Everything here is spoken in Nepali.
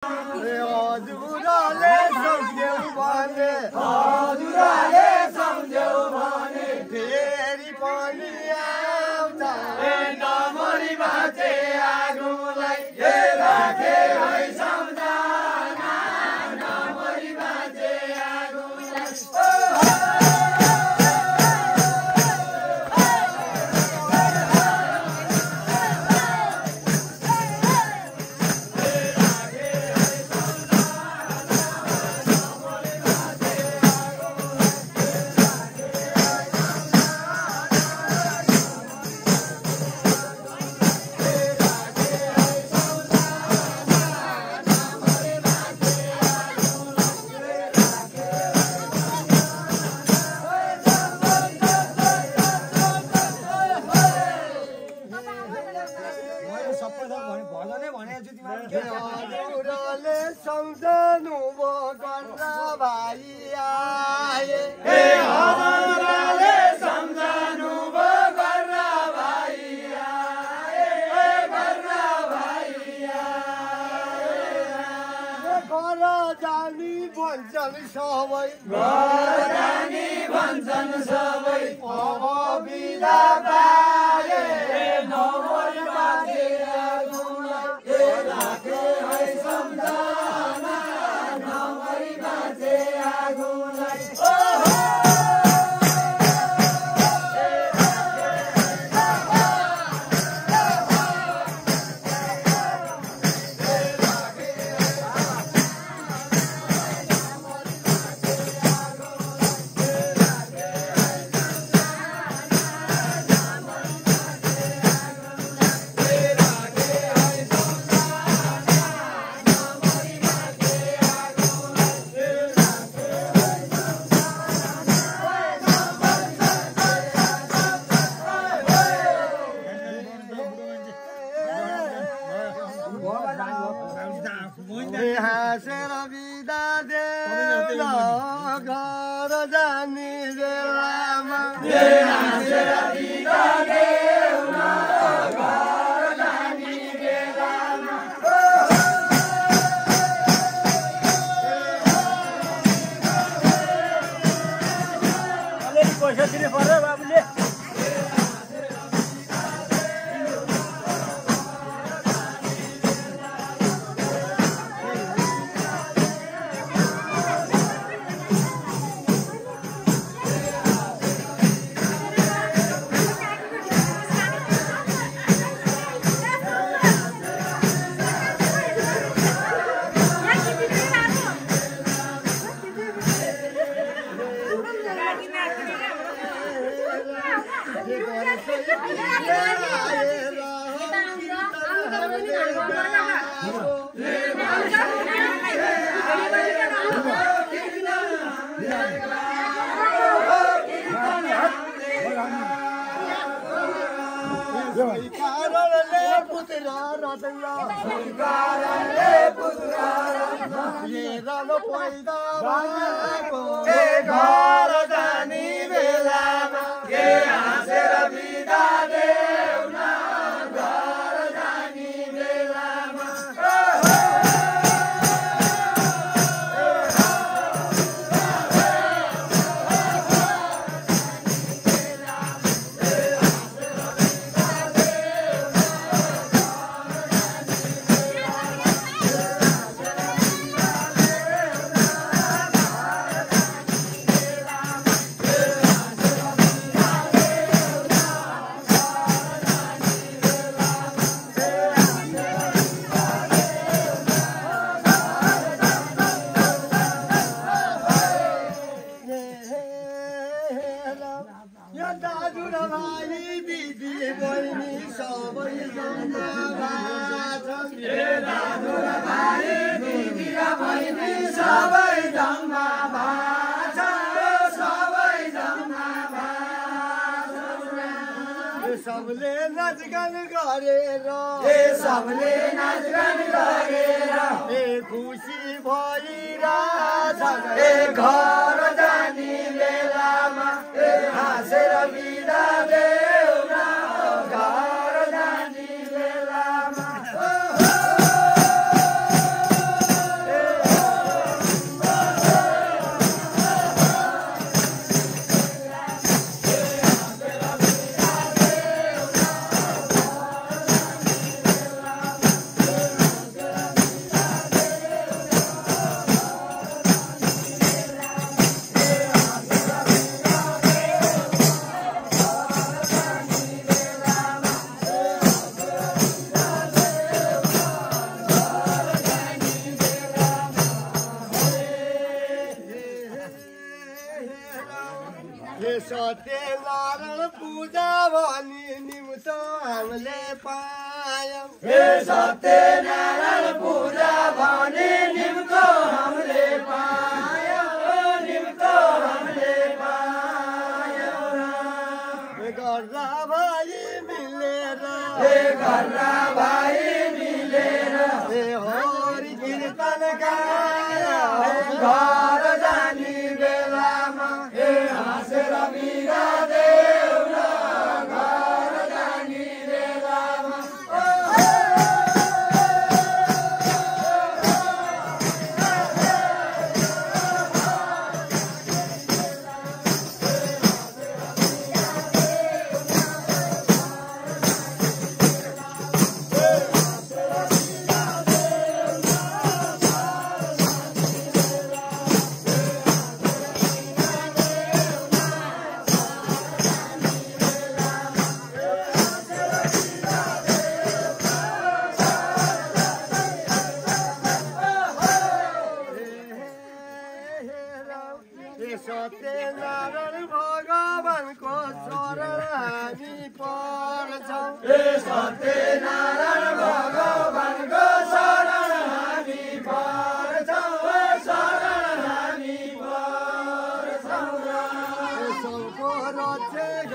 हजुरले सम्झ्यौ भने हजुरले सम्झ्यौ भने फेरि पनि आउँछ नमरी बाँचे आगोलाई राखे है सम्झना नमरी बाँचे आगोलाई हजुरले सम्झनु भो गरेर भाइ आए हजुरले सम्झनु भो गरेर भाइ आए गरेर भाइ आए घर जानी भन्छन् सबै घर जानी भन्छन् सबै अब बिदा पाए नमरी बाँचे राखे है सम्झना नमरी बाँचे आगोलाई हाँसेर बिदा देऊ घर जाने बेलामा हाँसेर बिदा देऊ घर जाने बेलामा अलिअलि पैसा दिनु पर्यो बाबुले घर जाने बेलामा के हाँसेर बिदा देऊ न घर जाने बेलामा सबले नाचगान गरेर सबले नाचगान गरेर खुसी भइरहेछ घर जाने बेलामा हाँसेर बिदा देऊ न घर जाने बेलामा सत्यनारायण पूजा भनी निम्त हामीले पायौँ हे सत्यनारायण पूजा भनी निम्त हामीले पायौँ हामीले पायौँ गर्दा भाइ मिलेर गर्दा भाइ मिलेर हरि कीर्तन गायो घर जाने बेलामा हाँसेर बिदा देऊ न घर जाने बेलामा सत्यनारायण भगवानको शरण हामी पर्छौँ सत्यनारायण भगवानको शरण हामी पर्छौँ शरण हामी पर्छौँ सबको रक्षक